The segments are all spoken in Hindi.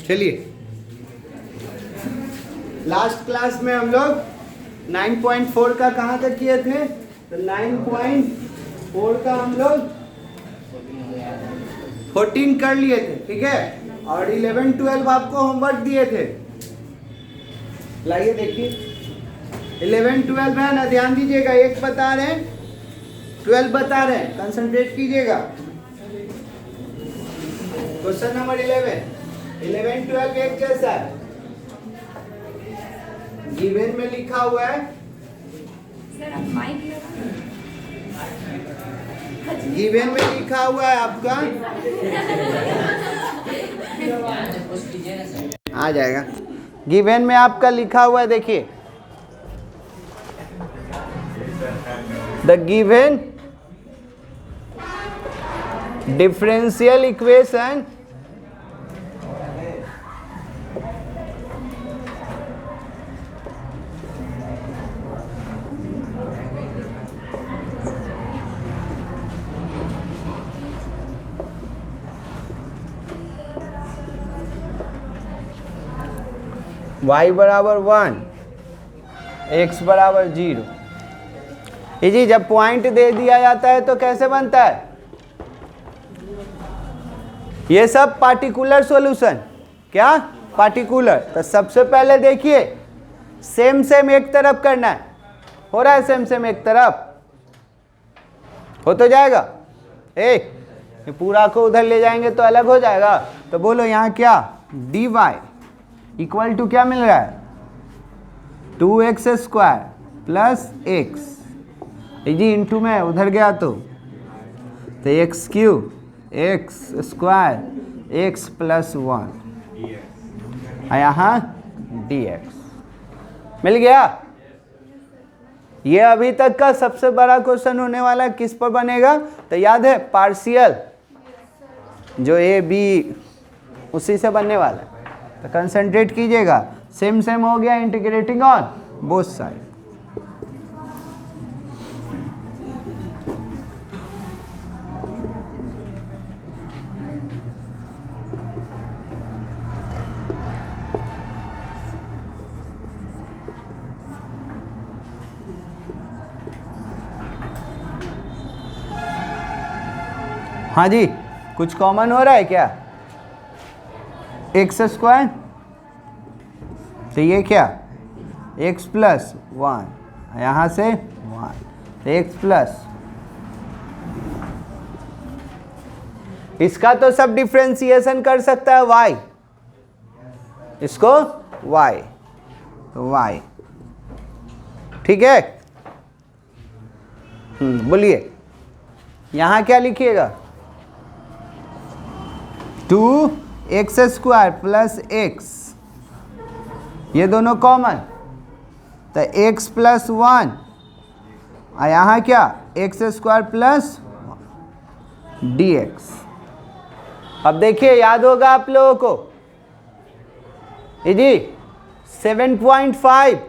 चलिए, लास्ट क्लास में हम लोग 9.4 का कहाँ तक किए थे? तो 9.4 का हम लोग 14 कर लिए थे, ठीक है। और 11 12 आपको होमवर्क दिए थे। लाइए देखिए, 11 12 है ना, ध्यान दीजिएगा। एक बता रहे हैं, 12 बता रहे हैं, कंसंट्रेट कीजिएगा। क्वेश्चन नंबर 11 12 एक जैसा है। गिवन में लिखा हुआ है, गिवन में लिखा हुआ है आपका, आ जाएगा। गिवन में आपका लिखा हुआ है, देखिए, the given differential equation y बराबर 1 x बराबर 0। ये जी जब पॉइंट दे दिया जाता है तो कैसे बनता है? ये सब पार्टिकुलर सॉल्यूशन, क्या पार्टिकुलर। तो सबसे पहले देखिए, सेम सेम एक तरफ करना है। हो रहा है सेम सेम एक तरफ? हो तो जाएगा एक, ये पूरा को उधर ले जाएंगे तो अलग हो जाएगा। तो बोलो यहाँ क्या, dy इक्वल टू क्या मिल रहा है? 2x स्क्वायर प्लस x, जी इंटू में उधर गया तो x cube x square x plus 1, यहाँ dx मिल गया। ये अभी तक का सबसे बड़ा क्वेश्चन होने वाला, किस पर बनेगा? तो याद है पार्शियल, जो ए बी उसी से बनने वाला है। तो कंसंट्रेट कीजिएगा, सेम सेम हो गया, इंटीग्रेटिंग ऑन बोथ साइड। हाँ जी, कुछ कॉमन हो रहा है क्या? एक्स स्क्वायर, तो ये क्या, एक्स प्लस 1, यहाँ से 1, एक्स प्लस, इसका तो सब डिफ्रेंसिएशन कर सकता है y, इसको y, तो y, ठीक है। बोलिए यहाँ क्या लिखिएगा? 2x स्क्वायर प्लस x, ये दोनों कॉमन, तो x प्लस 1, और यहाँ क्या, x स्क्वायर प्लस dx। अब देखिए, याद होगा आप लोगों को, ये जी 7.5,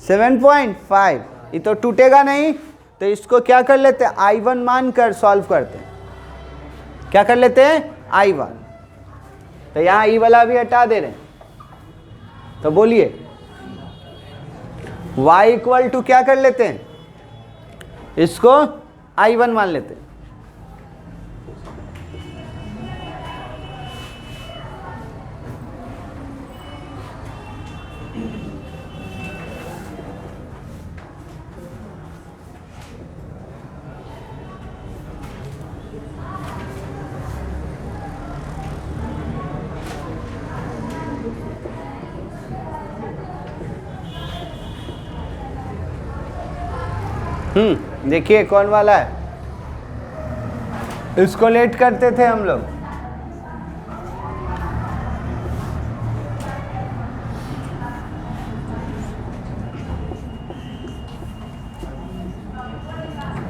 7.5, ये तो टूटेगा नहीं, तो इसको क्या कर लेते हैं, I1 मान कर सॉल्व करते हैं। क्या कर लेते हैं, I1, तो यहाँ ई वाला भी हटा दे रहे हैं। तो बोलिए y इक्वल टू क्या कर लेते हैं, इसको I1 मान लेते हैं। देखिए कौन वाला है, इसको लेट करते थे हम लोग।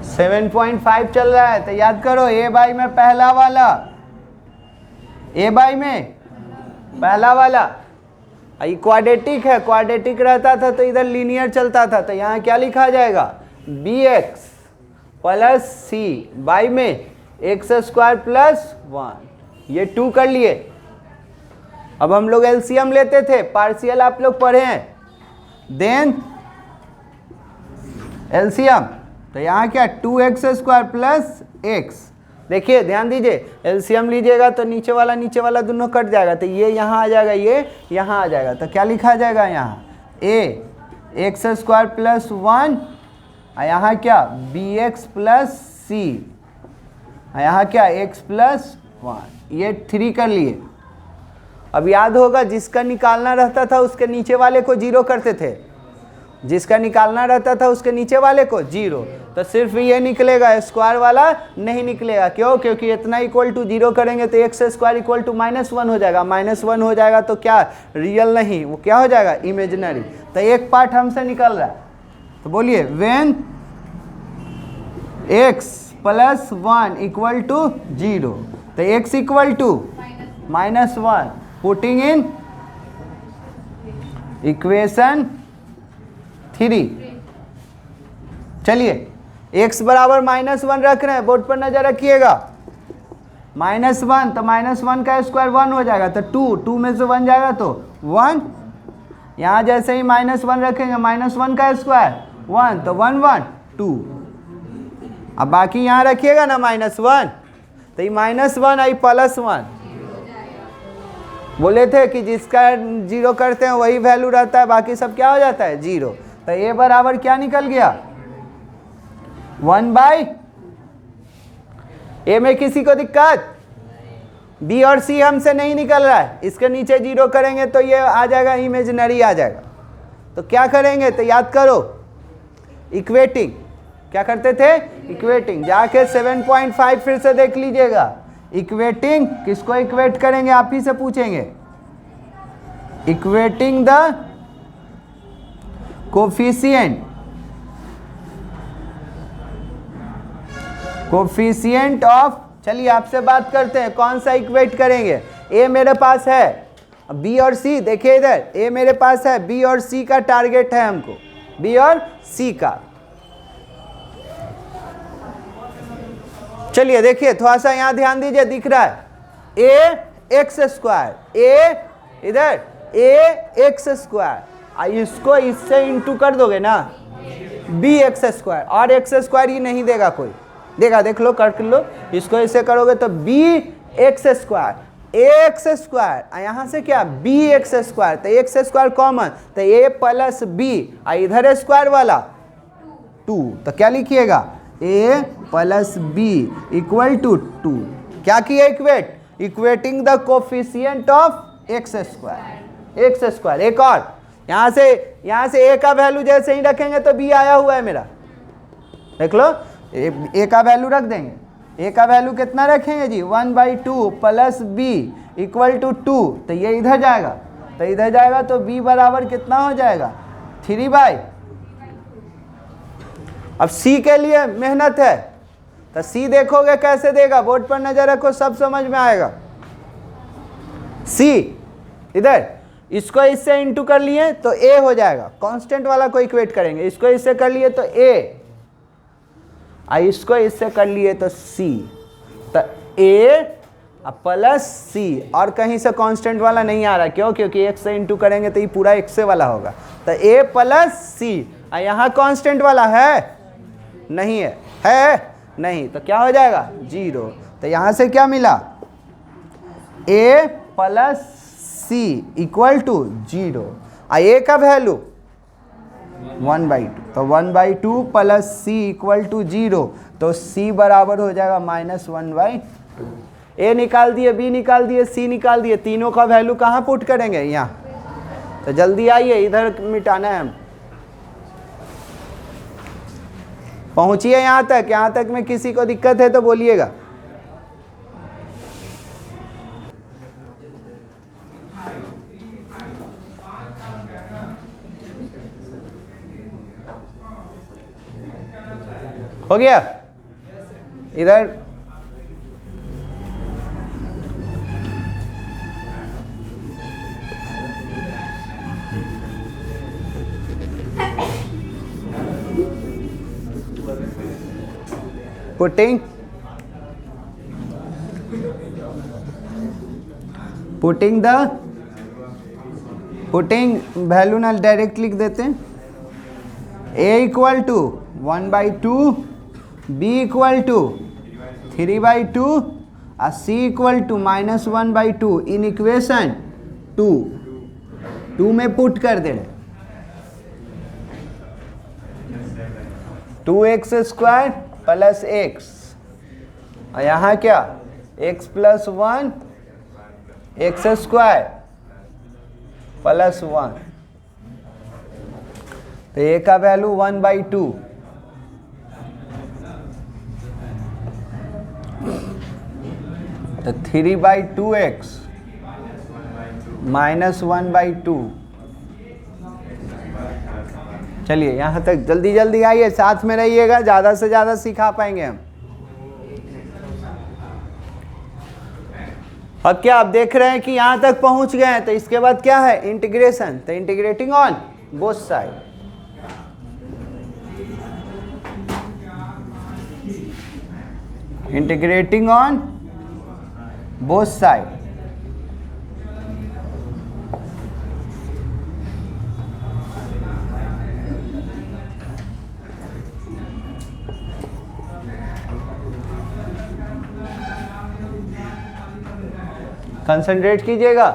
सेवन 7.5 चल रहा है, तो याद करो ए बाई में पहला वाला, ए बाई में पहला वाला, ये क्वाड्रेटिक है, क्वाड्रेटिक रहता था तो इधर लीनियर चलता था, तो यहाँ क्या लिखा जाएगा, bx प्लस सी बाई में एक्स स्क्वायर प्लस 1, ये 2 कर लिए। अब हम लोग एलसीएम लेते थे, पार्शियल आप लोग पढ़े हैं, देन एलसीएम, तो यहाँ क्या 2x² प्लस x। देखिए ध्यान दीजिए, एलसीएम लीजिएगा तो नीचे वाला दोनों कट जाएगा, तो ये यहाँ आ जाएगा, ये यहाँ आ जाएगा, तो क्या लिखा जाएगा यहाँ x² प्लस 1, यहाँ क्या bx प्लस c, यहाँ क्या x प्लस 1, ये 3 कर लिए। अब याद होगा जिसका निकालना रहता था उसके नीचे वाले को 0 करते थे, जिसका निकालना रहता था उसके नीचे वाले को 0, तो सिर्फ ये निकलेगा, स्क्वायर वाला नहीं निकलेगा। क्यों? क्योंकि इतना इक्वल टू 0 करेंगे तो x² इक्वल टू -1 हो जाएगा, -1 हो जाएगा तो क्या रियल नहीं, वो क्या हो जाएगा इमेजिनरी। तो एक पार्ट हमसे निकल रहा है, तो बोलिए when x plus 1 equal to 0, तो x equal to -1, putting in equation 3। चलिए x बराबर -1 रख रहे हैं, बोर्ड पर नजर रखिएगा, -1 तो -1 का स्क्वायर 1 हो जाएगा, तो 2 में से 1 जाएगा तो 1, यहाँ जैसे ही -1 रखेंगे, -1 का स्क्वायर 1 तो 1 1 2, अब बाकी यहाँ रखिएगा ना -1, तो ये -1 आई +1, बोले थे कि जिसका 0 करते हैं वही वैल्यू रहता है, बाकी सब क्या हो जाता है 0। तो a बराबर क्या निकल गया 1/, a में किसी को दिक्कत, b और c हमसे नहीं निकल रहा है, इसके नीचे 0 करेंगे तो ये आ जाएगा इमेजिनरी आ जाएगा। तो क्या करेंगे, तो याद करो इक्वेटिंग, क्या करते थे इक्वेटिंग, जाके 7.5 फिर से देख लीजिएगा। इक्वेटिंग किसको इक्वेट करेंगे, आप ही से पूछेंगे, इक्वेटिंग द कोफिशिएंट ऑफ, चलिए आपसे बात करते हैं कौन सा इक्वेट करेंगे। ए मेरे पास है, बी और सी, देखिए इधर ए मेरे पास है, बी और सी का टारगेट है हमको, बी और सी का। चलिए देखिए थोड़ा सा यहाँ ध्यान दीजिए, दिख रहा है x², ए इधर x², इसको इससे इंटू कर दोगे ना bx², और x² ही नहीं देगा कोई, देगा देख लो कर लो, इसको इससे करोगे तो bx², ax², यहाँ से क्या bx², तो x² कॉमन, तो a प्लस b, इधर स्क्वायर वाला 2, तो क्या लिखिएगा a plus b equal to 2। क्या किया equate, equating the coefficient of x²। एक और यहाँ से a का वैल्यू जैसे ही रखेंगे तो b आया हुआ है मेरा, देख लो a का वैल्यू रख देंगे, a का वैल्यू कितना रखेंगे जी 1/2 प्लस b इक्वल टू 2, तो ये इधर जाएगा, तो इधर जाएगा तो b बराबर कितना हो जाएगा 3/, अब c के लिए मेहनत है, तो c देखोगे कैसे देगा, बोर्ड पर नजर रखो सब समझ में आएगा। c इधर इसको इससे इंटू कर लिए तो a हो जाएगा, कांस्टेंट वाला को इक्वेट करेंगे, इसको इससे कर लिए तो a, इसको इससे कर लिए तो c, तो a प्लस c, और कहीं से कांस्टेंट वाला नहीं आ रहा, क्यों, क्योंकि x से इंटू करेंगे तो ये पूरा x से वाला होगा, तो a प्लस c, यहाँ कांस्टेंट वाला है नहीं है नहीं, तो क्या हो जाएगा 0, तो यहाँ से क्या मिला a plus c equal to 0, a का वैल्यू 1/2, तो 1/2 प्लस c इक्वल टू 0, तो c बराबर हो जाएगा -1/2। a निकाल दिए, b निकाल दिए, c निकाल दिए, तीनों का वैल्यू कहाँ पुट करेंगे यहाँ, तो जल्दी आइए इधर मिटाना है हम, पहुंचिए यहाँ तक में किसी को दिक्कत है तो बोलिएगा। हो गया इधर, putting the पुटिंग वैल्यू ना डायरेक्ट लिख देते हैं, a equal to 1/2, b equal to 3/2 और c equal to -1/2 in equation 2 में पुट कर दे रहे 2x² प्लस x और यहाँ क्या x + 1 x² प्लस 1, तो a का वैल्यू 1/2, तो 3/2x -1/2। चलिए यहाँ तक जल्दी जल्दी आइए, साथ में रहिएगा, ज़्यादा से ज़्यादा सिखा पाएंगे हम। अब क्या आप देख रहे हैं कि यहाँ तक पहुँच गए हैं, तो इसके बाद क्या है इंटीग्रेशन, तो integrating on both side. Integrating on both side, concentrate कीजिएगा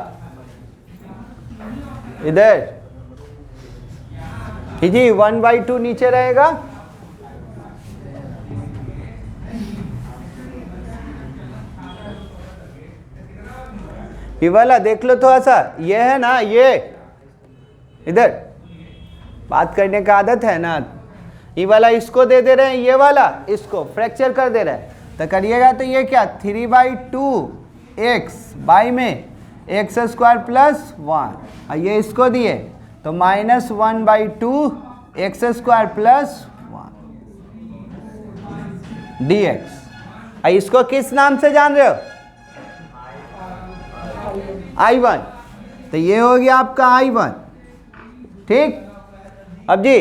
इधर कीजिए, 1/2 नीचे रहेगा, ये वाला देख लो थोड़ा सा, ये है ना, ये इधर बात करने का आदत है ना, ये वाला इसको दे रहे हैं, ये वाला इसको फ्रैक्चर कर दे रहे हैं, तो करिएगा तो ये क्या 3/2x बाई में x² + 1 और ये इसको दिए तो -1/2 x² + 1 dx। इसको किस नाम से जान रहे हो, I1, तो ये हो गया आपका I1, ठीक। अब जी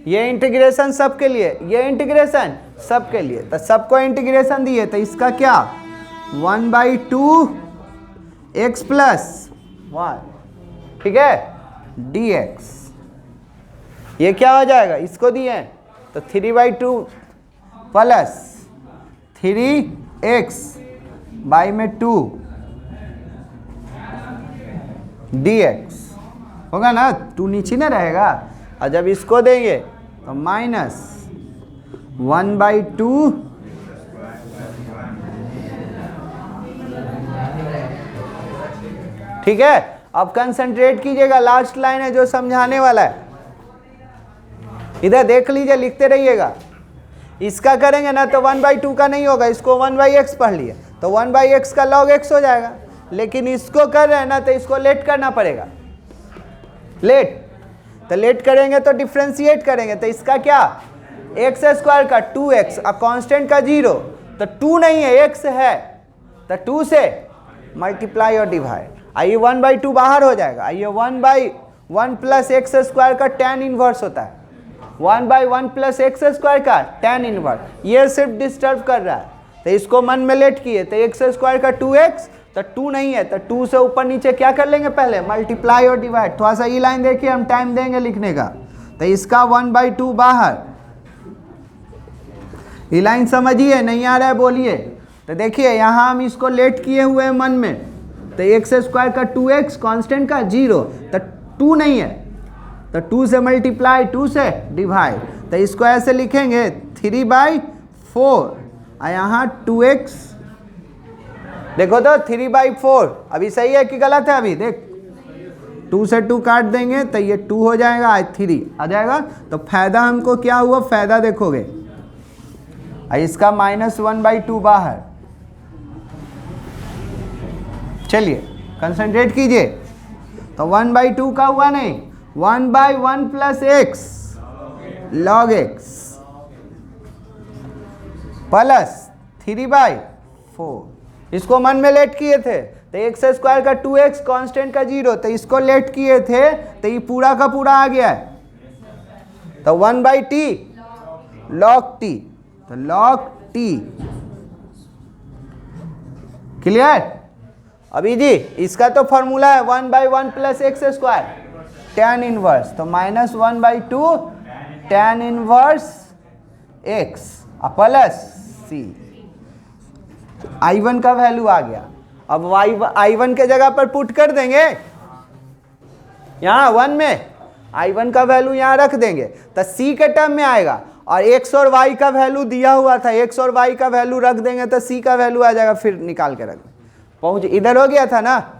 ये इंटीग्रेशन सबके लिए, ये इंटीग्रेशन सबके लिए, तो सबको इंटीग्रेशन दिए, तो इसका क्या 1/2 x + 1, ठीक है, dx। ये क्या हो जाएगा, इसको दिए तो 3/2 प्लस 3x बाई में 2 dx होगा ना, 2 नीचे ना रहेगा, और जब इसको देंगे तो -1/2 ठीक है। अब कंसंट्रेट कीजिएगा, लास्ट लाइन है जो समझाने वाला है, इधर देख लीजिए, लिखते रहिएगा। इसका करेंगे ना तो 1/2 का नहीं होगा, इसको 1/x पढ़ लिए तो 1/x का log x हो जाएगा, लेकिन इसको कर रहे हैं ना तो इसको लेट करना पड़ेगा, लेट, तो लेट करेंगे तो डिफ्रेंशिएट करेंगे, तो इसका क्या x² का 2x और कांस्टेंट का 0, तो 2 नहीं है x है, तो 2 से मल्टीप्लाई और डिवाइड, आइए 1/2 बाहर हो जाएगा, आइए 1/1 + x² का tan इनवर्स होता है, 1/1 + x² का tan इनवर्स, ये सिर्फ डिस्टर्ब कर रहा है, तो इसको मन में लेट किए, तो x² का 2x, तो 2 नहीं है, तो 2 से ऊपर नीचे क्या कर लेंगे, पहले मल्टीप्लाई और डिवाइड। थोड़ा सा ये लाइन देखिए, हम टाइम देंगे लिखने का, तो इसका 1/2 बाहर, ये लाइन समझिए, नहीं आ रहा है बोलिए, तो देखिए यहाँ हम इसको लेट किए हुए हैं मन में, तो x² का 2x कांस्टेंट का 0, तो 2 नहीं है, तो 2 से मल्टीप्लाई, 2 से डिवाइड, तो इसको ऐसे लिखेंगे 3/4 और यहाँ 2x, देखो तो 3/4 अभी सही है कि गलत है, अभी देख 2 से 2 काट देंगे तो ये 2 हो जाएगा, 3 आ जाएगा, तो फायदा हमको क्या हुआ, फायदा देखोगे, इसका -1/2 बाहर। चलिए कंसंट्रेट कीजिए, तो 1/2 का हुआ नहीं, 1/1 + x log x प्लस 3/4, इसको मन में लेट किए थे, तो x² का 2x कांस्टेंट का 0, तो इसको लेट किए थे, तो ये पूरा का पूरा आ गया है, तो 1/t log t, तो log t, क्लियर। अभी जी इसका तो फॉर्मूला है 1/1 + x², tan इनवर्स, तो -1/2 tan inverse x plus c। I1 का वैल्यू आ गया। अब I1 के जगह पर पुट कर देंगे, यहाँ 1 में I1 का वैल्यू यहाँ रख देंगे तो c के टर्म में आएगा, और x और y का वैल्यू दिया हुआ था, x और y का वैल्यू रख देंगे तो c का वैल्यू आ जाएगा, फिर निकाल के रख देंगे। पहुंच इधर हो गया था ना।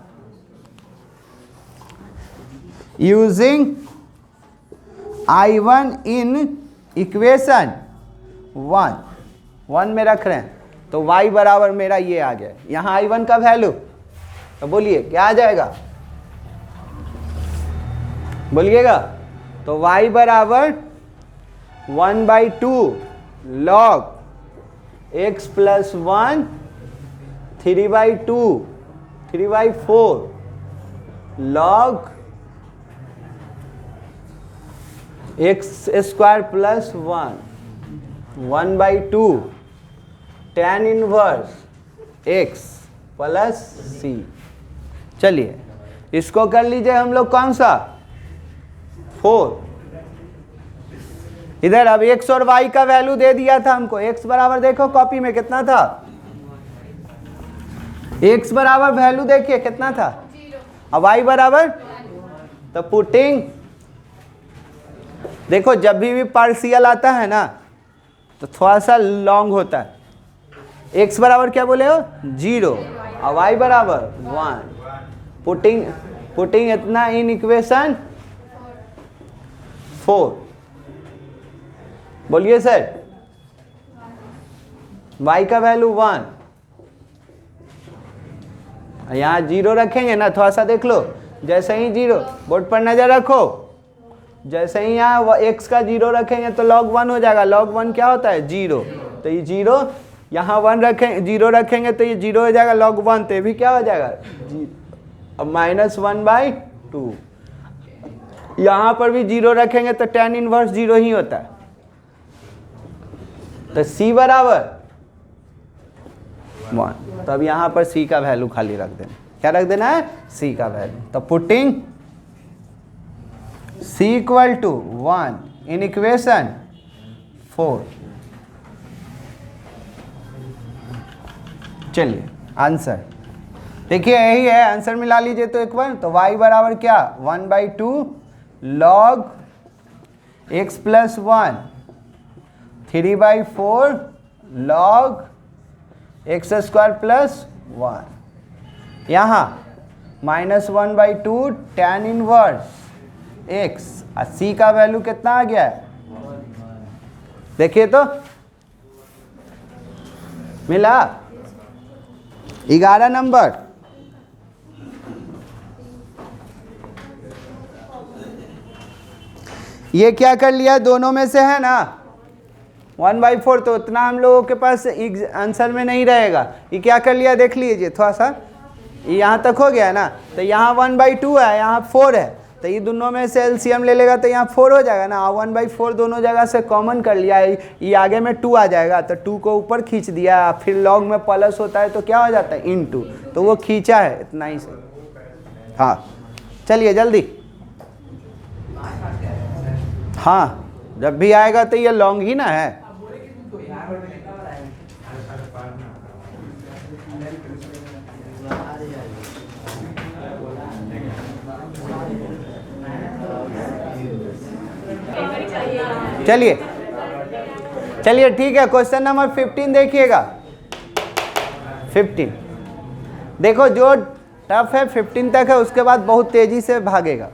यूजिंग I1 इन इक्वेशन 1 में रख रहे हैं तो y बराबर मेरा ये आ गया, यहाँ I1 का वैल्यू, तो बोलिए क्या आ जाएगा, बोलिएगा। तो y बराबर 1/2 log x plus 1 3/2 3/4 log x square plus 1/2 tan inverse x plus c। चलिए इसको कर लीजिए हम लोग कौन सा 4। इधर अब x और y का वैल्यू दे दिया था हमको, x बराबर देखो कॉपी में कितना था, x बराबर वैल्यू देखिए कितना था, अब y बराबर, तो पुटिंग, देखो जब भी पार्शियल आता है ना तो थोड़ा सा लॉन्ग होता है। x बराबर क्या बोले हो 0 और y बराबर 1, पुटिंग इतना इन इक्वेशन 4। बोलिए सर, y का वैल्यू 1, यहाँ 0 रखेंगे ना, थोड़ा सा देख लो, जैसे ही 0 बोर्ड पर नजर रखो, जैसे ही यहाँ x का 0 रखेंगे तो log 1 हो जाएगा। log 1 क्या होता है 0, तो ये 0, यहाँ 1 रखें 0 रखेंगे तो ये 0 हो जाएगा, log 1 तो ये भी क्या हो जाएगा, अब -1/2, यहाँ पर भी 0 रखेंगे तो tan इनवर्स 0 ही होता है। तो c बराबर 1, तो अब यहाँ पर c का वैल्यू खाली रख देना, क्या रख देना है c का वैल्यू। तो putting c equal to 1 in equation 4। चलिए आंसर देखिए यही है, आंसर मिला लीजिए तो एक बार। तो y बराबर क्या 1/2 log x plus 1 3/4 log x square plus 1, यहाँ -1/2 tan इनवर्स x, और c का वैल्यू कितना आ गया है, देखिए तो मिला 11 नंबर। ये क्या कर लिया, दोनों में से है ना 1/4, तो उतना हम लोगों के पास आंसर में नहीं रहेगा। ये क्या कर लिया देख लीजिए थोड़ा सा, ये यहाँ तक हो गया ना, तो यहाँ 1/2 है, यहाँ 4 है, तो ये दोनों में से एलसीएम ले लेगा तो यहाँ 4 हो जाएगा ना। 1/4 दोनों जगह से कॉमन कर लिया, ये आगे में 2 आ जाएगा, तो 2 को ऊपर खींच दिया, फिर लॉग में प्लस होता है तो क्या हो जाता है इनटू, तो वो खींचा है इतना ही से। हाँ चलिए जल्दी, हाँ जब भी आएगा तो ये लॉन्ग ही ना है। चलिए चलिए ठीक है, क्वेश्चन नंबर 15 देखिएगा। 15 देखो, जो टफ है 15 तक है, उसके बाद बहुत तेजी से भागेगा।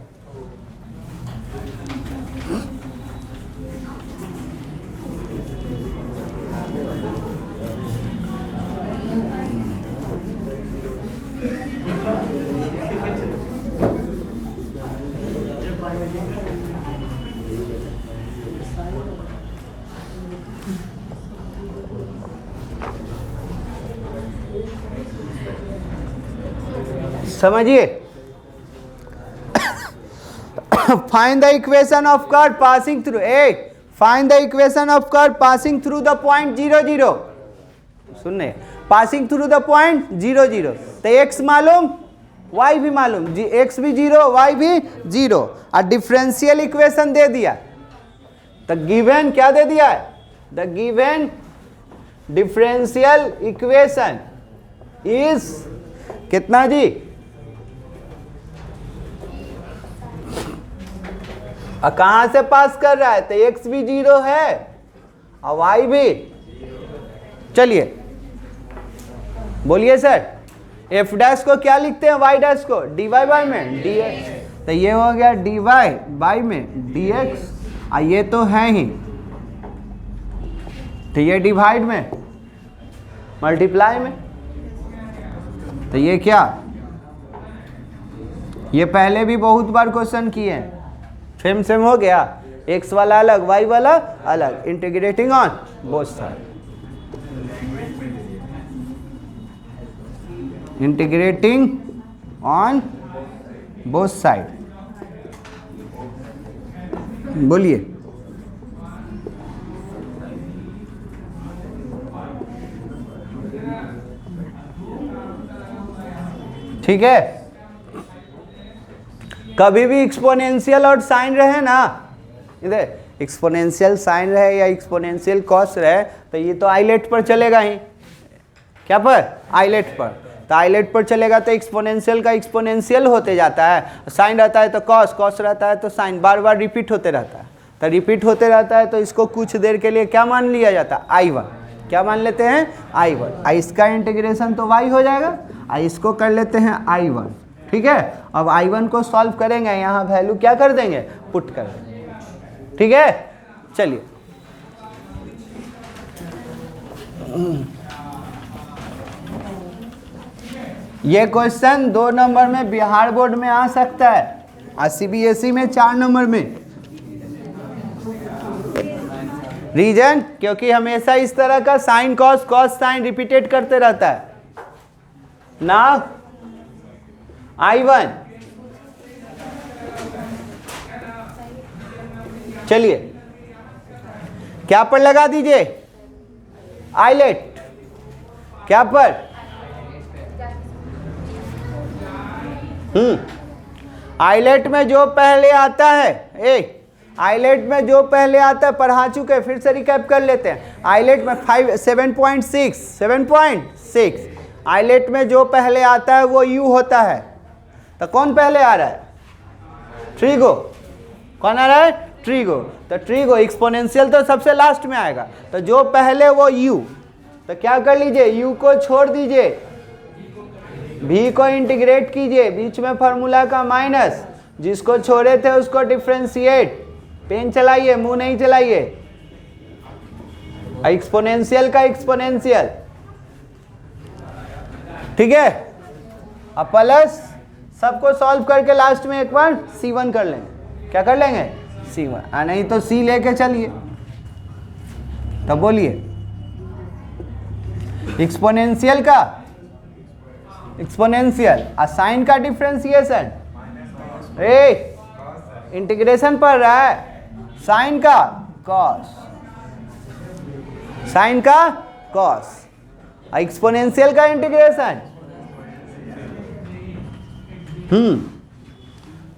समझिए, find the equation of curve passing through find the equation of curve passing through the point 0 0। सुनने, पासिंग थ्रू द पॉइंट 0 0, तो x मालूम y भी मालूम, जी x भी 0 y भी 0 और डिफरेंशियल इक्वेशन दे दिया। द गिवन क्या दे दिया है? The given differential equation is कितना जी? कहां से पास कर रहा है? तो x भी 0 है और y भी। चलिए बोलिए सर, f डैश को क्या लिखते हैं? y डैश को dy बाय में dx। तो ये हो गया dy बाय में dx और ये तो है ही, तो ये डिवाइड में मल्टीप्लाई में। तो ये क्या, ये पहले भी बहुत बार क्वेश्चन किए हैं। सेम हो गया, x वाला अलग y वाला अलग, integrating on both side, integrating on both side. बोलिए ठीक है। कभी भी एक्सपोनेंशियल और साइन रहे ना, इधर एक्सपोनेंशियल साइन रहे या एक्सपोनेंशियल कॉस रहे, तो ये तो आइलेट पर चलेगा ही। क्या पर? आइलेट पर। तो आइलेट पर चलेगा तो एक्सपोनेंशियल का एक्सपोनेंशियल होते जाता है, साइन रहता है तो कॉस, कॉस रहता है तो साइन, बार बार रिपीट होते रहता है। तो रिपीट होते रहता है तो इसको कुछ देर के लिए क्या मान लिया जाता है? I1। क्या मान लेते हैं? I1। इसका इंटीग्रेशन तो y हो जाएगा, इसको कर लेते हैं I1। ठीक है, अब I1 को सॉल्व करेंगे, यहाँ वैल्यू क्या कर देंगे? पुट कर देंगे। ठीक है, चलिए ये क्वेश्चन 2 नंबर में बिहार बोर्ड में आ सकता है और CBSE में 4 नंबर में। रीजन, क्योंकि हमेशा इस तरह का sine cos, cos sine repeated करते रहता है ना। I1 चलिए क्या पर लगा दीजिए? आइलेट। क्या पर? आइलेट में जो पहले आता है, आइलेट में जो पहले आता है पढ़ा चुके, फिर से रिकैप कर लेते हैं। आइलेट में 7.6 आइलेट में जो पहले आता है वो u होता है। तो कौन पहले आ रहा है? ट्रीगो। कौन आ रहा है? ट्रीगो। तो ट्रीगो एक्सपोनेंशियल तो सबसे लास्ट में आएगा, तो जो पहले वो u। तो क्या कर लीजिए? u को छोड़ दीजिए, v को इंटीग्रेट कीजिए, बीच में फार्मूला का माइनस, जिसको छोड़े थे उसको डिफरेंशिएट। पेन चलाइए, मुंह नहीं चलाइए। एक्सपोनेंशियल का एक्सपोनेंशियल। ठीक है, अब प्लस सबको सॉल्व करके लास्ट में एक बार C1 कर लेंगे। क्या कर लेंगे? C1। नहीं तो C लेके चलिए। तब बोलिए एक्सपोनेंशियल का एक्सपोनेंशियल, साइन का डिफरेंशिएशन, इंटीग्रेशन पढ़ रहा है, साइन का कॉस, साइन का कॉस, एक्सपोनेंशियल का इंटीग्रेशन।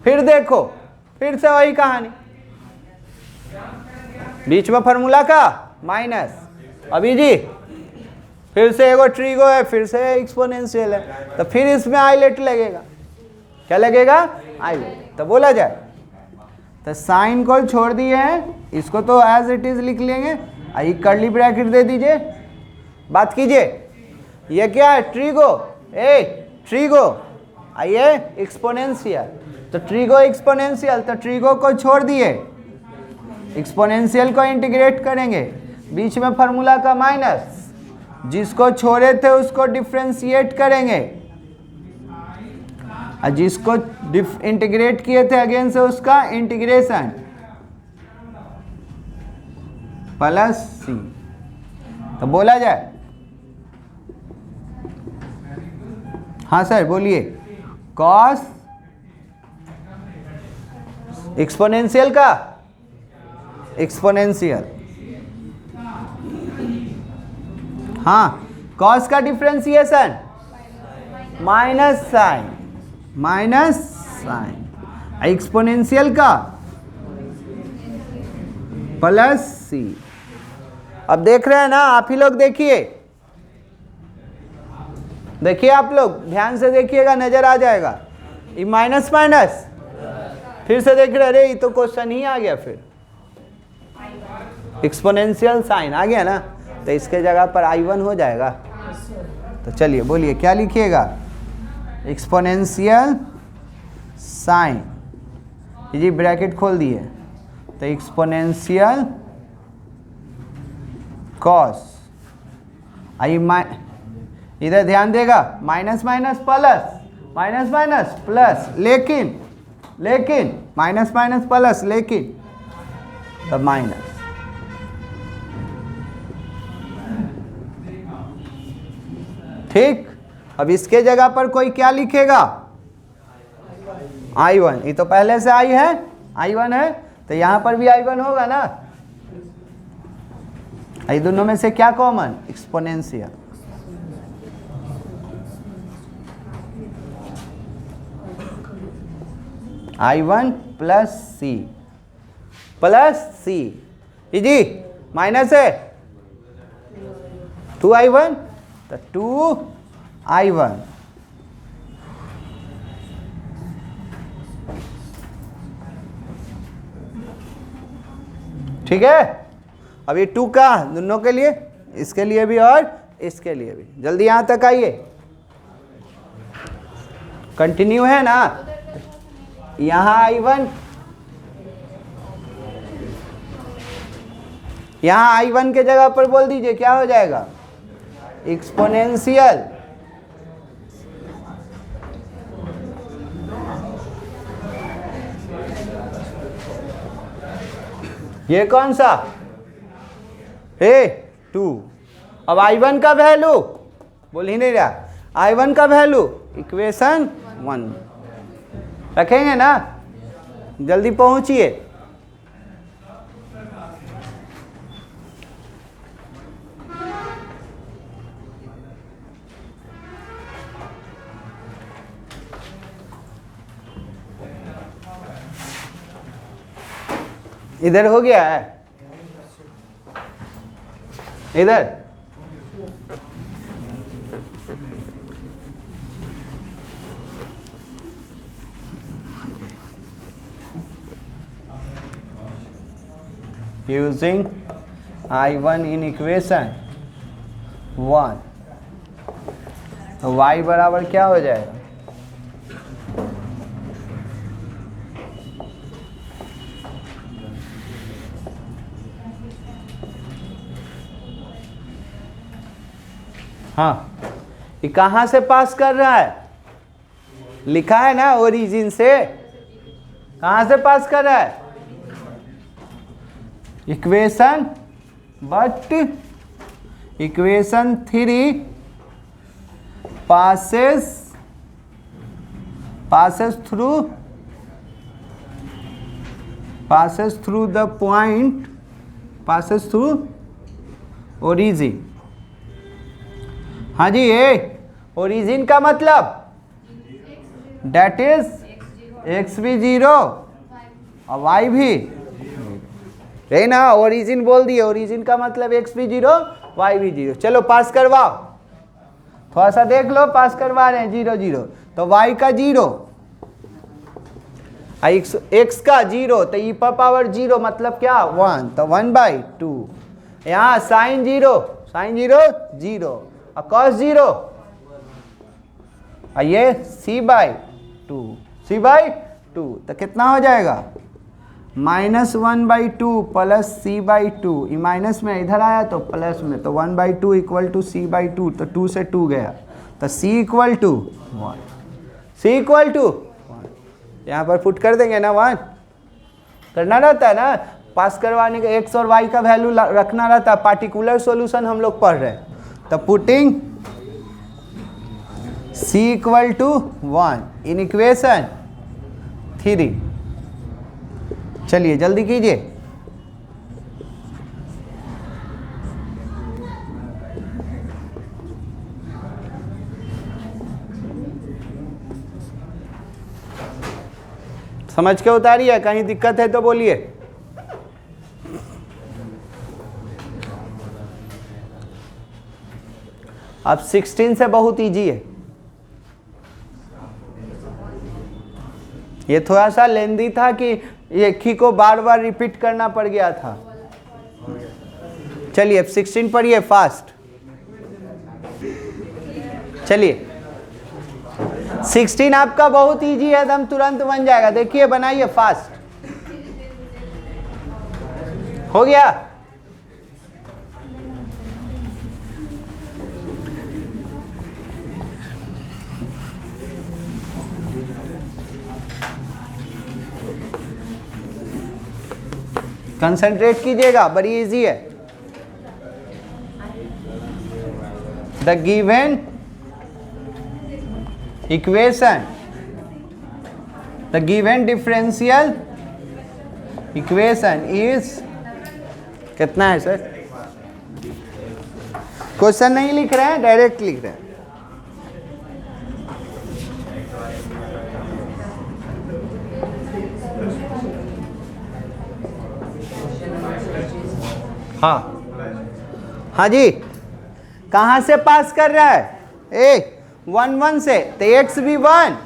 फिर देखो, फिर से वही कहानी, बीच में फार्मूला का माइनस। अभी जी फिर से एगो ट्रीगो है, फिर से एक्सपोनेंशियल है, तो फिर इसमें आइलेट लगेगा। क्या लगेगा? आइलेट। तो बोला जाए तो साइन को छोड़ दिए हैं, इसको तो एज इट इज लिख लेंगे, आई कर्ली ब्रैकेट दे दीजिए। बात कीजिए, ये क्या है? ट्रीगो। ट्रीगो, आइए एक्सपोनेंशियल। तो ट्रीगो एक्सपोनेंशियल, तो ट्रीगो को छोड़ दिए, एक्सपोनेंशियल को इंटीग्रेट करेंगे, बीच में फार्मूला का माइनस, जिसको छोड़े थे उसको डिफरेंशिएट करेंगे, और जिसको इंटीग्रेट किए थे अगेन से उसका इंटीग्रेशन, प्लस C। तो बोला जाए, हाँ सर बोलिए, कॉस एक्सपोनेंशियल का एक्सपोनेंशियल, हाँ कॉस का differentiation minus sine, minus sine, exponential का प्लस सी। अब देख रहे हैं ना, आप ही लोग देखिए, देखिए आप लोग ध्यान से देखिएगा, नजर आ जाएगा। ये माइनस माइनस, फिर से देख रहे, अरे ये तो क्वेश्चन ही आ गया, फिर एक्सपोनेंशियल साइन आ गया ना, तो इसके जगह पर I1 हो जाएगा। तो चलिए बोलिए क्या लिखिएगा, एक्सपोनेंशियल साइन, जी ब्रैकेट खोल दिए, तो एक्सपोनेंशियल कॉस, इधर ध्यान देगा, minus minus plus, minus minus plus, लेकिन माइनस माइनस प्लस, लेकिन तब माइनस। ठीक, अब इसके जगह पर कोई क्या लिखेगा, I1, ये तो पहले से आई है, I1 है, तो यहां पर भी I1 होगा ना। ये दोनों में से क्या कॉमन, एक्सपोनेंशियल। I1 प्लस सी, जी माइनस है 2I1, तो 2I1 ठीक है। अब ये 2 का दोनों के लिए, इसके लिए भी और इसके लिए भी। जल्दी यहां तक आइए, कंटिन्यू है ना। यहां I1, यहां I1 के जगह पर बोल दीजिए क्या हो जाएगा, एक्सपोनेंशियल ये कौन सा, 2। अब I1 का वैल्यू बोल ही नहीं रहा, I1 का वैल्यू इक्वेशन 1 रखेंगे ना। जल्दी पहुंचिए, इधर हो गया है, इधर using I1 in equation 1, तो y बराबर क्या हो जाएगा, हाँ ये कहाँ से पास कर रहा है, लिखा है ना ओरिजिन से, कहाँ से पास कर रहा है, equation, but equation 3 passes through the point, passes through origin। हाँ जी, ये ओरिजिन का मतलब डेट इज x भी 0 और y भी है ना। ओरिजिन बोल दिए, ओरिजिन का मतलब x भी 0 y भी 0। चलो पास करवाओ, थोड़ा सा देख लो, पास करवा रहे हैं 0 0, तो y का 0, x का 0, तो e पर पावर 0 मतलब क्या 1, तो 1/2। यहाँ साइन 0 0 और कॉस 0, और ये c/2 तो कितना हो जाएगा, -1/2 प्लस c/2, ये माइनस में इधर आया तो प्लस में, तो 1/2 इक्वल टू c/2, तो 2 से 2 गया, तो c इक्वल टू 1। यहाँ पर पुट कर देंगे ना, 1 करना रहता है ना, पास करवाने के x और y का वैल्यू रखना रहता है। पार्टिकुलर सॉल्यूशन हम लोग पढ़ रहे हैं, तो putting c equal to 1 in equation 3। चलिए जल्दी कीजिए, समझ के उतारिए, कहीं दिक्कत है तो बोलिए। अब 16 से बहुत इजी है, ये थोड़ा सा लेंदी था कि एक ही को बार बार रिपीट करना पड़ गया था। चलिए अब 16 पढ़िए फास्ट। चलिए 16 आपका बहुत इजी है, एकदम तुरंत बन जाएगा। देखिए बनाइए फास्ट। हो गया? कंसंट्रेट कीजिएगा, बड़ी इजी है। The given equation, the given differential equation is, कितना है सर? क्वेश्चन नहीं लिख रहे हैं, डायरेक्ट लिख रहे हैं। हाँ जी, कहाँ से पास कर रहा है? 1 से, तो x भी 1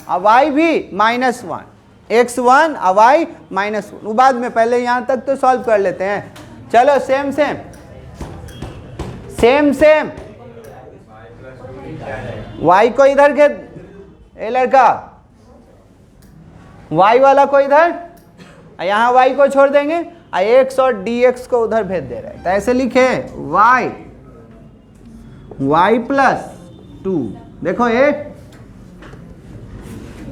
और y भी -1, x1 और y -1। वो बाद में, पहले यहाँ तक तो सॉल्व कर लेते हैं। चलो same same same same, y को इधर के, ए लड़का y वाला को इधर, यहाँ y को छोड़ देंगे, x और dx को उधर भेज दे रहे हैं। तो ऐसे लिखे y + 2, देखो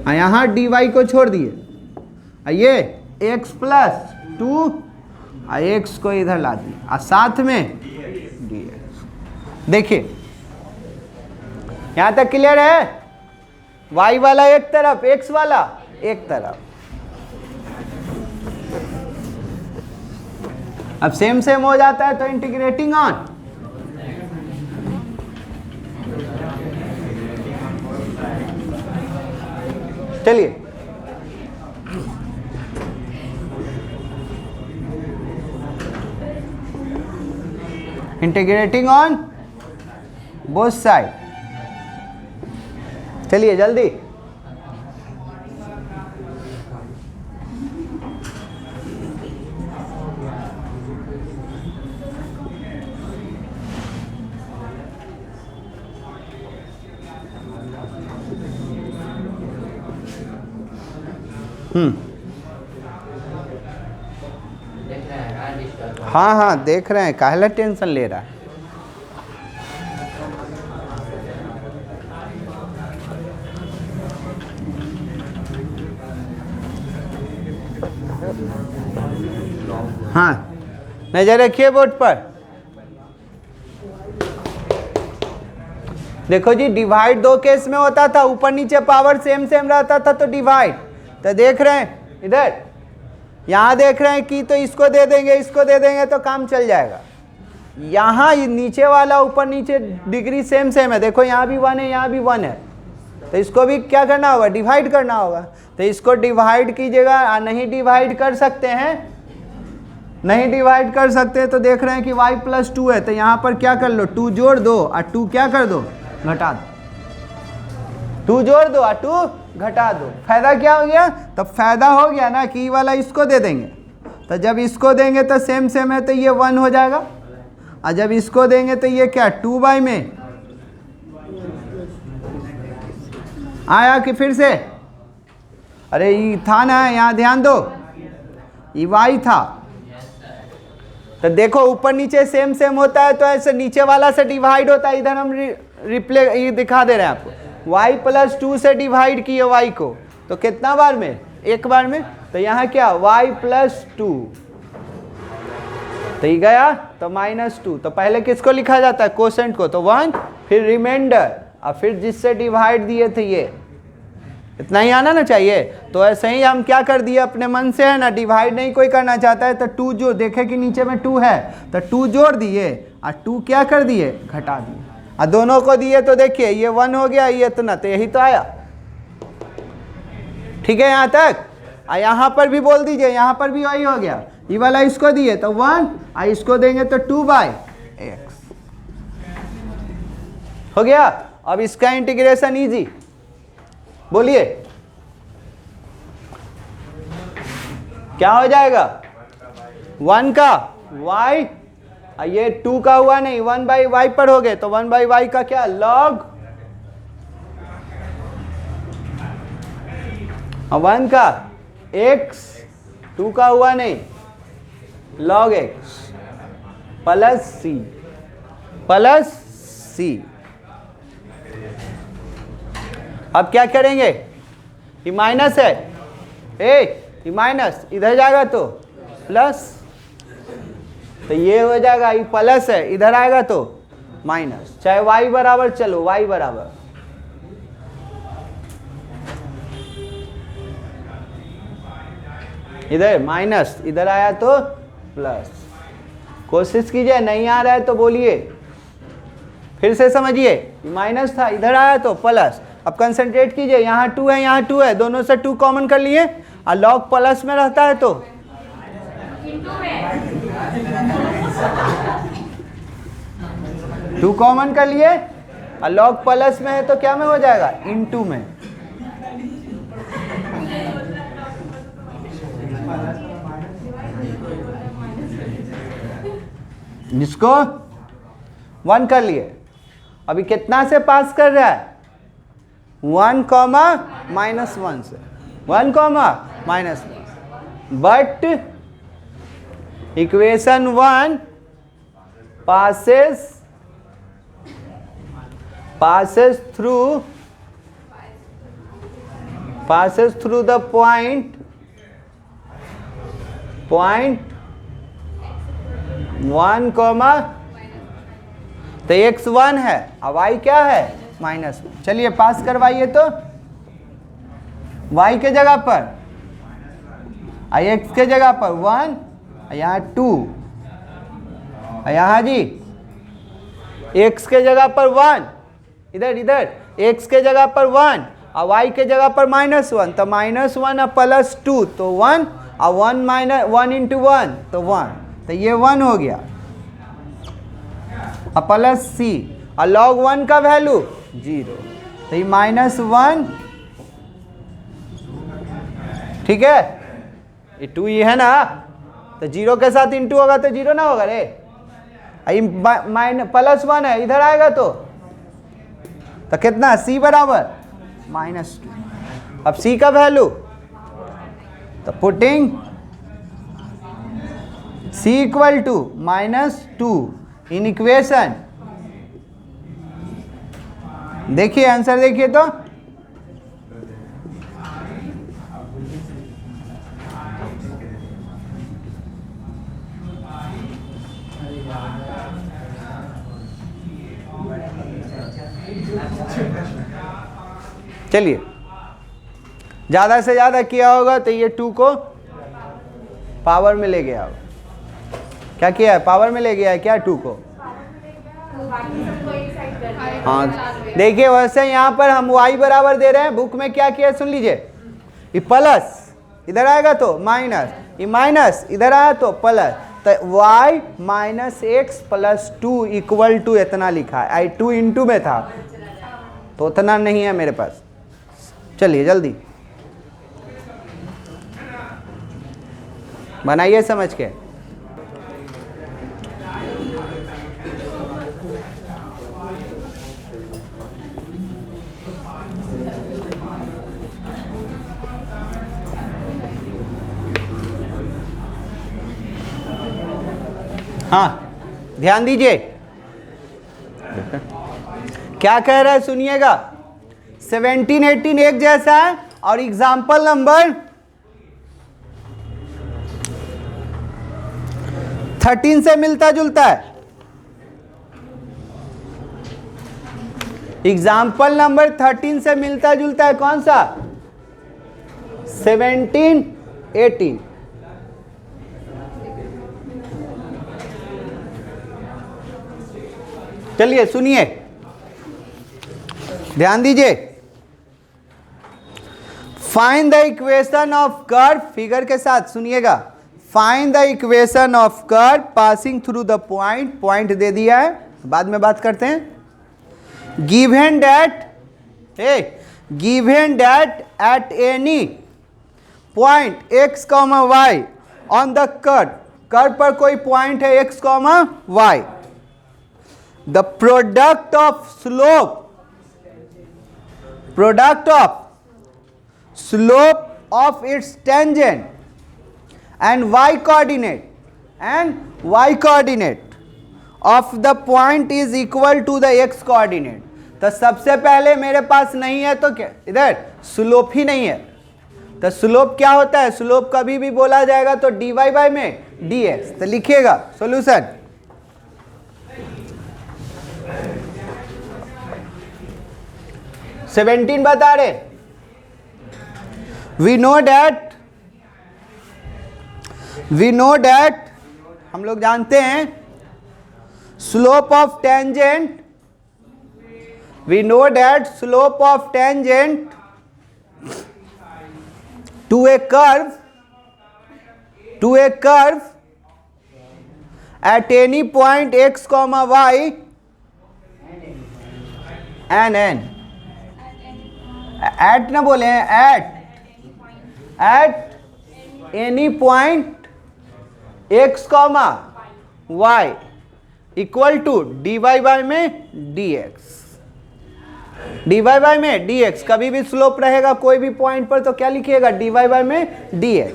यहाँ dy को छोड़ दिए, ये x + 2 x को इधर ला दिए और साथ में dx। देखिए यहाँ तक क्लियर है? y वाला एक तरफ, x वाला एक तरफ। अब सेम सेम हो जाता है तो इंटीग्रेटिंग ऑन, चलिए इंटीग्रेटिंग ऑन बोथ साइड। चलिए जल्दी, हाँ हाँ देख रहे हैं, काहेला टेंशन ले रहा है? हाँ नजर रखिए बोर्ड पर। देखो जी, डिवाइड दो केस में होता था, ऊपर नीचे पावर सेम सेम रहता था तो डिवाइड। तो देख रहे हैं इधर, यहाँ देख रहे हैं कि तो इसको दे देंगे, इसको दे देंगे तो काम चल जाएगा। यहाँ नीचे वाला ऊपर नीचे डिग्री सेम सेम है, देखो यहाँ भी 1 है, यहाँ भी 1 है, तो इसको भी क्या करना होगा? डिवाइड करना होगा। तो इसको डिवाइड कीजिएगा, नहीं डिवाइड कर सकते हैं, नहीं डिवाइड कर सकते तो देख रहे हैं कि y + 2 है, तो यहाँ पर क्या कर लो? 2 जोड़ दो और 2 क्या कर दो? घटा दो। 2 जोड़ दो और 2 घटा दो। फायदा क्या हो गया? तो फायदा हो गया ना कि वाला इसको दे देंगे, तो जब इसको देंगे तो सेम सेम है तो ये 1 हो जाएगा, और जब इसको देंगे तो ये क्या 2y में आया कि फिर से? अरे ये था ना, यहाँ ध्यान दो, ये y था। तो देखो ऊपर नीचे सेम सेम होता है तो ऐसे नीचे वाला से डिवाइड होता है। इधर हम रिप्ले ये दिखा दे रहे हैं आपको, y + 2 से डिवाइड किए y को, तो कितना बार में? एक बार में। तो यहाँ क्या y + 2, तो ये गया तो -2। तो पहले किसको लिखा जाता है? कोसेंट को, तो 1, फिर रिमाइंडर, और फिर जिससे डिवाइड दिए थे ये, इतना ही आना ना चाहिए। तो ऐसे ही हम क्या कर दिए अपने मन से, है ना, डिवाइड नहीं कोई करना चाहता है तो 2 जो देखे कि नीचे में 2 है तो 2 जोड़ दिए और 2 क्या कर दिए? घटा दिए, और दोनों को दिए तो देखिए ये 1 हो गया, ये इतना, तो यही तो आया। ठीक है यहाँ तक? यहाँ पर भी बोल दीजिए, यहाँ पर भी वही हो गया, ये वाला इसको दिए तो 1, इसको देंगे तो 2/x हो गया। अब इसका इंटीग्रेशन इजी, बोलिए क्या हो जाएगा, 1 का y, ये 2 का हुआ नहीं, 1/y पर हो गए तो 1/y का क्या log 1 का x, 2 का हुआ नहीं log x प्लस c। अब क्या करेंगे, ये माइनस है, ये माइनस इधर जाएगा तो प्लस, तो ये हो जाएगा, ये प्लस है, इधर आएगा तो माइनस, चाहे y बराबर, चलो y बराबर इधर माइनस, इधर आया तो प्लस। कोशिश कीजिए, नहीं आ रहा है तो बोलिए, फिर से समझिए, माइनस था, इधर आया तो प्लस। अब कंसंट्रेट कीजिए, यहाँ 2 है, यहाँ 2 है, दोनों से 2 कॉमन कर लिए, और लॉग प्लस में रहता है तो 2 कॉमन कर लिए, और लॉग प्लस में है तो क्या में हो जाएगा, इनटू में। जिसको 1 कर लिए, अभी कितना से पास कर रहा है, 1, -1 से, 1, -1, but equation 1 passes through the point 1, तो x 1 है, अब y क्या है, -1। चलिए पास करवाइए तो, y के जगह पर, x के जगह पर 1, यहाँ 2, यहाँ जी x के जगह पर 1, इधर x के जगह पर 1 और y के जगह पर -1, तो -1 और +2 तो 1, और 1 × 1 तो 1, तो ये 1 हो गया, और प्लस c, और log 1 का वैल्यू 0, तो ये -1, ठीक है, ये 2 ही है ना, तो 0 के साथ इंटू होगा तो 0 ना होगा रे, +1 है, इधर आएगा तो कितना, c बराबर -2। अब c का वैल्यू, तो putting c equal to -2 in equation, देखिए आंसर देखिए तो, चलिए ज़्यादा से ज़्यादा किया होगा तो ये 2 को पावर में ले गया होगा, क्या किया है, पावर में ले गया है क्या 2 को। हाँ देखिए, वैसे यहाँ पर हम y बराबर दे रहे हैं, बुक में क्या किया सुन लीजिए, ये प्लस इधर आएगा तो माइनस, ये माइनस इधर आया तो प्लस, तो y -x + 2 इक्वल टू इतना लिखा है, आई 2 इंटू में था तो उतना नहीं है मेरे पास। चलिए जल्दी बनाइए समझ के। हाँ ध्यान दीजिए, क्या कह रहा है सुनिएगा, 17, 18 एक जैसा है, और एग्जाम्पल नंबर 13 से मिलता जुलता है। एग्जाम्पल नंबर 13 से मिलता जुलता है कौन सा, 17, 18। चलिए सुनिए, ध्यान दीजिए, find the equation of curve, figure के साथ सुनिएगा, find the equation of curve passing through the point, point दे दिया है, बाद में बात करते हैं। Given that at any point x, y on the curve, curve पर कोई पॉइंट है x, y, the product of slope of its tangent and y coordinate of the point is equal to the x coordinate। तो सबसे पहले मेरे पास नहीं है तो क्या, इधर स्लोप ही नहीं है, तो स्लोप क्या होता है, स्लोप कभी भी बोला जाएगा तो dy बाय में dx। तो लिखिएगा सॉल्यूशन, सेवेंटीन बता रहे, वी नो डैट हम लोग जानते हैं slope of tangent, we know that slope of tangent to a curve at any point x, y an at ना बोले हैं, at any point x, y equal to dy by में dx, dy बाय में dx, कभी भी स्लोप रहेगा कोई भी पॉइंट पर तो क्या लिखिएगा, dy बाय में dx।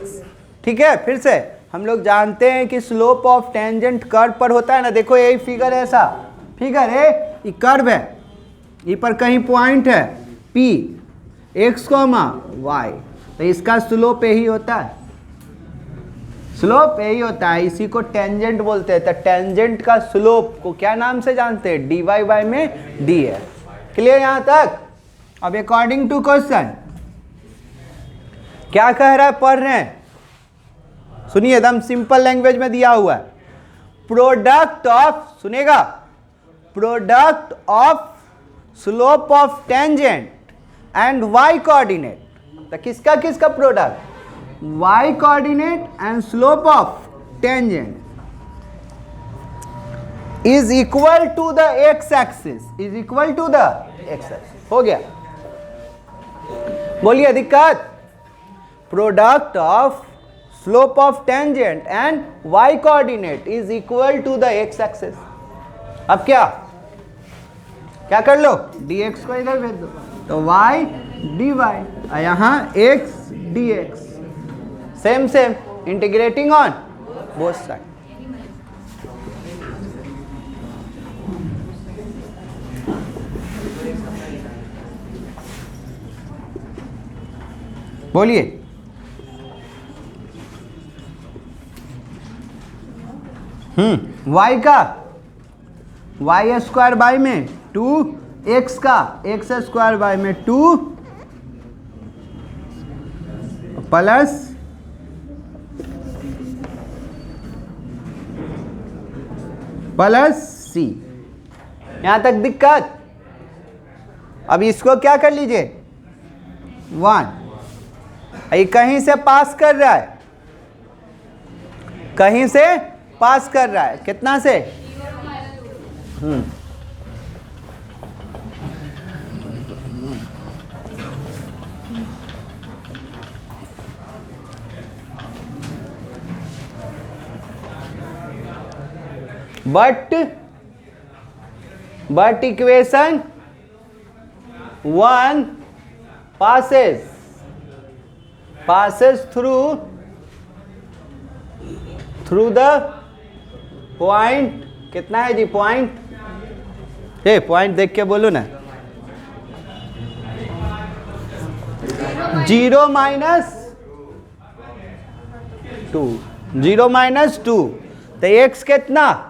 ठीक है, फिर से हम लोग जानते हैं कि स्लोप ऑफ टेंजेंट कर्व पर होता है ना, देखो यही फिगर है, ऐसा फिगर है, ये कर्व है, ये पर कहीं पॉइंट है p, x, y, तो इसका स्लोप यही होता है, स्लोप यही होता है, इसी को टेंजेंट बोलते हैं। तो टेंजेंट का स्लोप को क्या नाम से जानते हैं, dy बाय में dx। क्लियर यहां तक? अब अकॉर्डिंग टू क्वेश्चन क्या कह रहा है, पढ़ रहे हैं, सुनिए, एकदम सिंपल लैंग्वेज में दिया हुआ है, प्रोडक्ट ऑफ, सुनेगा, product of slope of tangent and y coordinate. तो किसका किसका product, y coordinate and slope of tangent is equal to the x axis, is equal to the x axis। हो गया, बोलिए दिक्कत, product of slope of tangent and y coordinate is equal to the x axis। अब क्या क्या कर लो, dx को इधर भेज दो, तो y dy, यहाँ x dx, same integrating on both side. बोलिए, y का y स्क्वायर बाय में 2x का x स्क्वायर बाय में 2 प्लस सी। यहां तक दिक्कत? अब इसको क्या कर लीजिए, 1, ये कहीं से पास कर रहा है, कहीं से पास कर रहा है, कितना से, but equation 1 passes through the point, कितना है जी पॉइंट, पॉइंट देख के बोलो ना, 0 - 2, तो x कितना,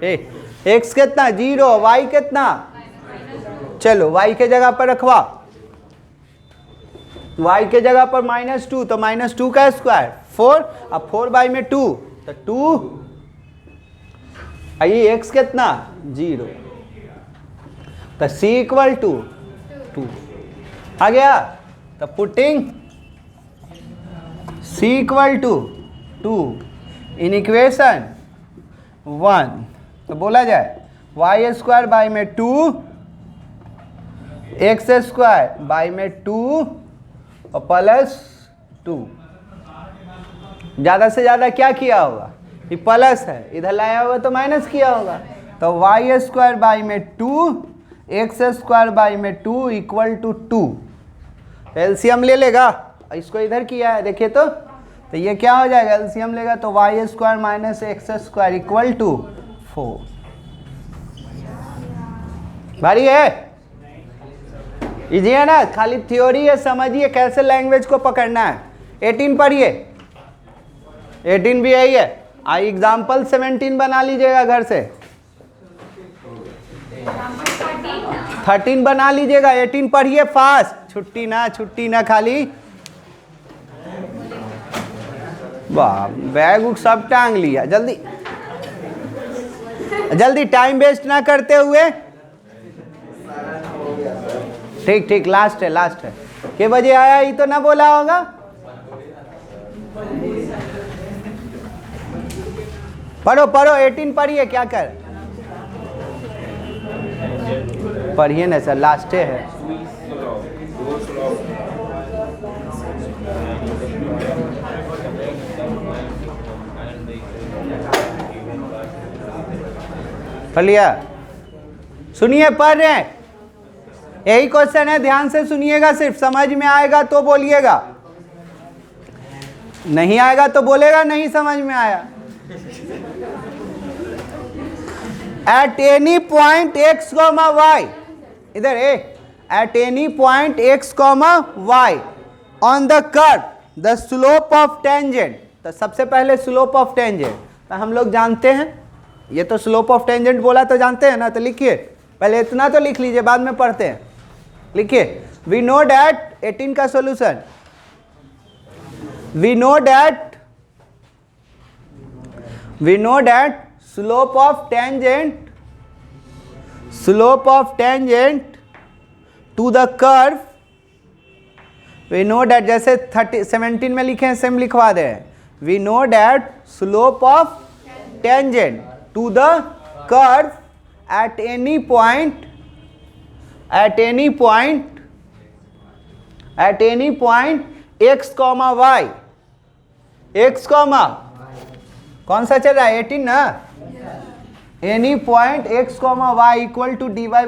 x कितना 0, y कितना, चलो y के जगह पर रखवा, y के जगह पर -2, तो -2 का स्क्वायर 4, अब 4 बाई में 2, तो 2, ये x कितना 0, तो c = 2 आ गया। तो putting c equal to 2 in equation 1, तो बोला जाए वाई स्क्वायर बाई में 2 एक्स स्क्वायर बाई में 2 और प्लस 2। ज़्यादा से ज़्यादा क्या किया होगा, ये प्लस है, इधर लाया होगा तो माइनस किया होगा, तो वाई स्क्वायर बाई में 2 एक्स स्क्वायर बाई में 2 इक्वल टू 2। एलसीएम ले लेगा, इसको इधर किया है देखिए, तो ये क्या हो जाएगा, एलसीएम लेगा तो y square minus x square equal to 4। भारी है, इजी है ना, खाली थ्योरी है, समझिए कैसे लैंग्वेज को पकड़ना है। 18 पढ़िए, 18 भी यही है, एग्जाम्पल 17 बना लीजिएगा घर से, 13 बना लीजिएगा, 18 पढ़िए फास्ट, छुट्टी ना खाली, वाह बैग उग सब टांग लिया, जल्दी टाइम वेस्ट ना करते हुए। ठीक लास्ट है, के बजे आया ही तो ना बोला होगा। पढ़ो 18 पढ़िए, क्या कर पढ़िए ना सर, लास्ट है। पढ़ लिया, सुनिए पढ़ रहे हैं, यही क्वेश्चन है, ध्यान से सुनिएगा, सिर्फ समझ में आएगा तो बोलिएगा, नहीं आएगा तो बोलेगा नहीं समझ में आया। Eight any point x, y, इधर eight any point x, y on the curve the slope of tangent, तो सबसे पहले स्लोप ऑफ टेंजेंट तो हम लोग जानते हैं, ये तो स्लोप ऑफ टेंजेंट बोला तो जानते हैं ना, तो लिखिए पहले इतना तो लिख लीजिए, बाद में पढ़ते हैं। लिखिए वी नो डैट 18 का solution, we know that slope of tangent to the curve, we know that, जैसे 17 में लिखे हैं सेम लिखवा दे, we know that slope of tangent to the curve at any point x, y, कौन सा चल रहा है 18 ना, any point x, y equal to dy by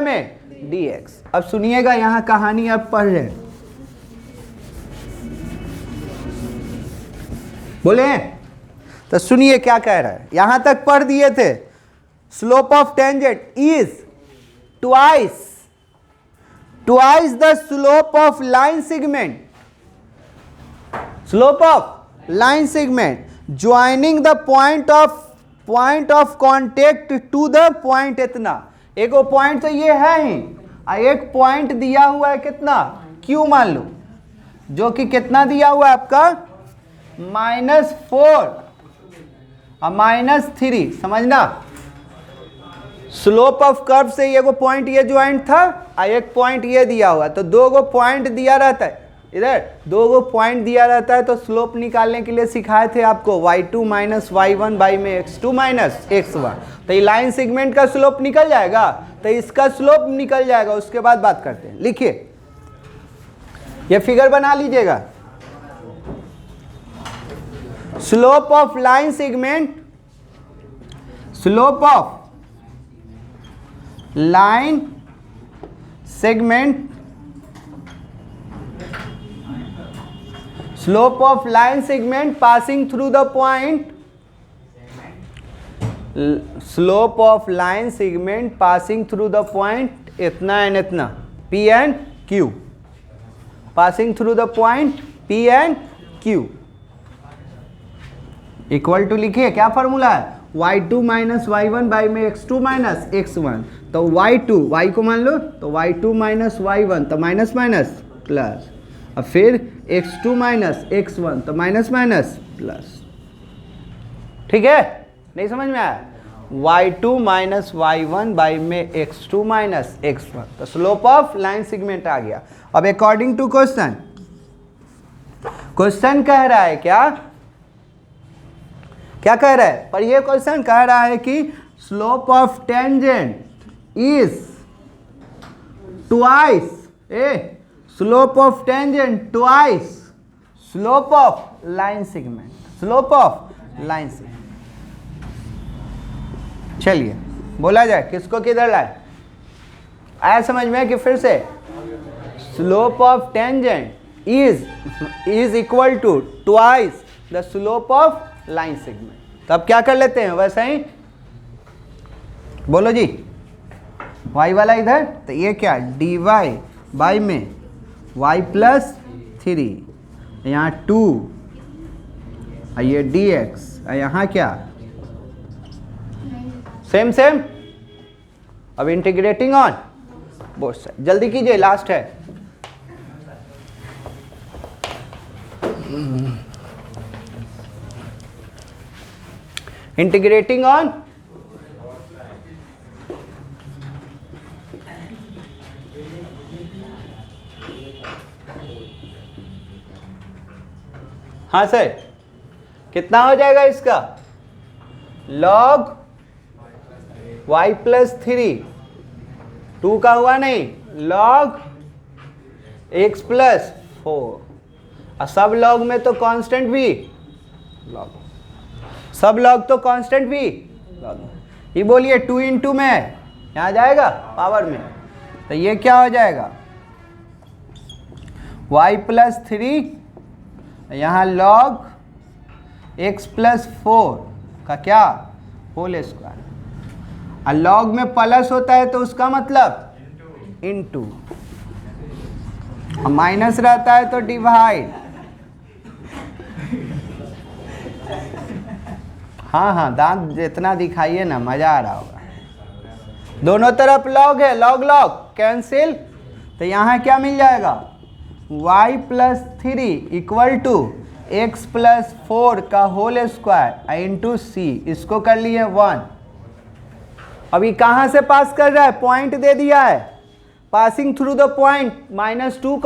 में dx। अब सुनिएगा, यहाँ कहानी आप पढ़ रहे हैं, बोले तो सुनिए क्या कह रहा है, यहां तक पढ़ दिए थे। Slope of tangent is twice the slope of line segment, slope of line segment joining the point of contact to the point, इतना एक वो पॉइंट तो ये है ही, एक पॉइंट दिया हुआ है कितना Q मान लो, जो कि कितना दिया हुआ है आपका -4 और -3, समझना। स्लोप ऑफ कर्व से ये पॉइंट ये ज्वाइंट था और एक पॉइंट ये दिया हुआ, तो दो गो पॉइंट दिया रहता है, इधर दो गो पॉइंट दिया रहता है, तो स्लोप निकालने के लिए सिखाए थे आपको y2 - y1 बाई में x2 - x1, तो ये लाइन सेगमेंट का स्लोप निकल जाएगा, तो इसका स्लोप निकल जाएगा, उसके बाद बात करते हैं। लिखिए ये फिगर बना लीजिएगा, slope of line segment, slope of line segment, slope of line segment passing through the point, slope of line segment passing through the point इतना एंड इतना P and Q, passing through the point P and Q equal to, लिखिए क्या फॉर्मूला है, y2 - y1 बाई में x2 - x1, तो y2, y को मान लो, तो y2 - y1 तो माइनस प्लस, और फिर x2 - x1 तो माइनस प्लस, ठीक है, नहीं समझ में आया, y2 - y1 बाई में x2 - x1, तो स्लोप ऑफ लाइन सेगमेंट आ गया। अब अकॉर्डिंग टू क्वेश्चन क्वेश्चन कह रहा है क्या क्या कह रहा है? पर ये क्वेश्चन कह रहा है कि slope of tangent is twice slope of tangent twice slope of line segment, slope of line segment. चलिए बोला जाए किसको किधर लाए, आया समझ में कि फिर से? Slope of tangent is equal to twice the slope of line segment. तो अब क्या कर लेते हैं वैसे ही, बोलो जी, y वाला इधर, तो ये क्या dy बाई में y प्लस 3, यहाँ 2, ये dx, यहाँ क्या सेम सेम। अब इंटीग्रेटिंग ऑन बोथ साइड, जल्दी कीजिए लास्ट है। इंटीग्रेटिंग ऑन हाँ सर, कितना हो जाएगा इसका? log y प्लस 3, 2 का हुआ नहीं, log x प्लस 4, और सब लॉग में तो कांस्टेंट भी log, सब लॉग तो कांस्टेंट भी log। ये बोलिए 2 इंटू में यहाँ जाएगा पावर में, तो ये क्या हो जाएगा y प्लस 3, यहाँ log x प्लस 4 का क्या होल स्क्वायर, और log में प्लस होता है तो उसका मतलब इनटू, माइनस रहता है तो डिवाइड। हाँ हाँ, दांत जितना दिखाइए ना, मजा आ रहा होगा। दोनों तरफ log है, log log कैंसिल, तो यहाँ क्या मिल जाएगा y plus 3 equal to x plus 4 का होल स्क्वायर इंटू सी, इसको कर लिए 1। अभी कहाँ से पास कर रहा है? पॉइंट दे दिया है, passing through the point -2,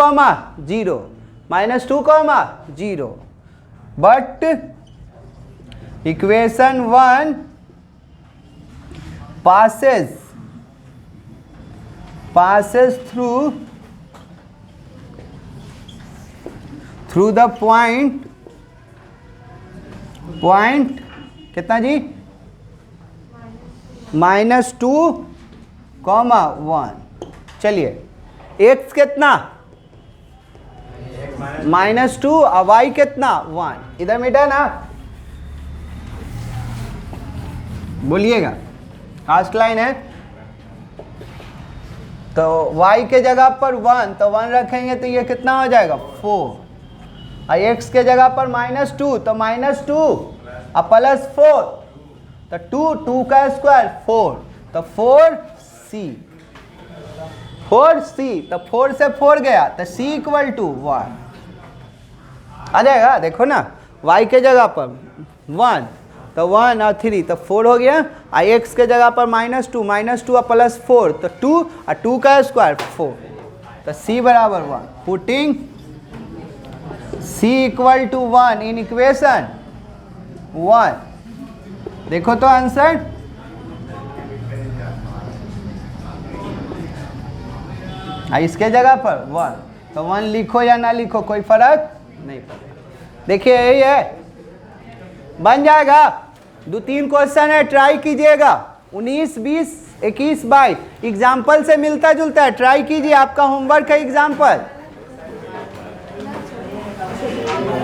-2, but equation 1 passes through the point कितना जी? -2, 1। चलिए x कितना -2 और y कितना 1, इधर मिटा ना, बोलिएगा। लास्ट लाइन है, तो y के जगह पर 1, तो 1 रखेंगे तो ये कितना हो जाएगा 4, और x के जगह पर -2, तो -2 और प्लस 4, तो 2 का स्क्वायर 4, तो 4c, तो 4 से 4 गया तो c इक्वल टू 1 आ जाएगा। देखो ना, y के जगह पर 1, तो 1 और 3, तो 4 हो गया, और x के जगह पर -2 और प्लस 4, तो 2 और 2 का स्क्वायर 4, तो c बराबर 1। Putting c equal to 1 in equation 1, देखो तो आंसर, इसके जगह पर 1, तो 1 लिखो या ना लिखो कोई फर्क नहीं पड़ेगा। देखिए यही है, बन जाएगा। 2-3 क्वेश्चन है, ट्राई कीजिएगा। 19, 20, 21, 22 एग्जाम्पल से मिलता जुलता है, ट्राई कीजिए, आपका होमवर्क है एग्जाम्पल।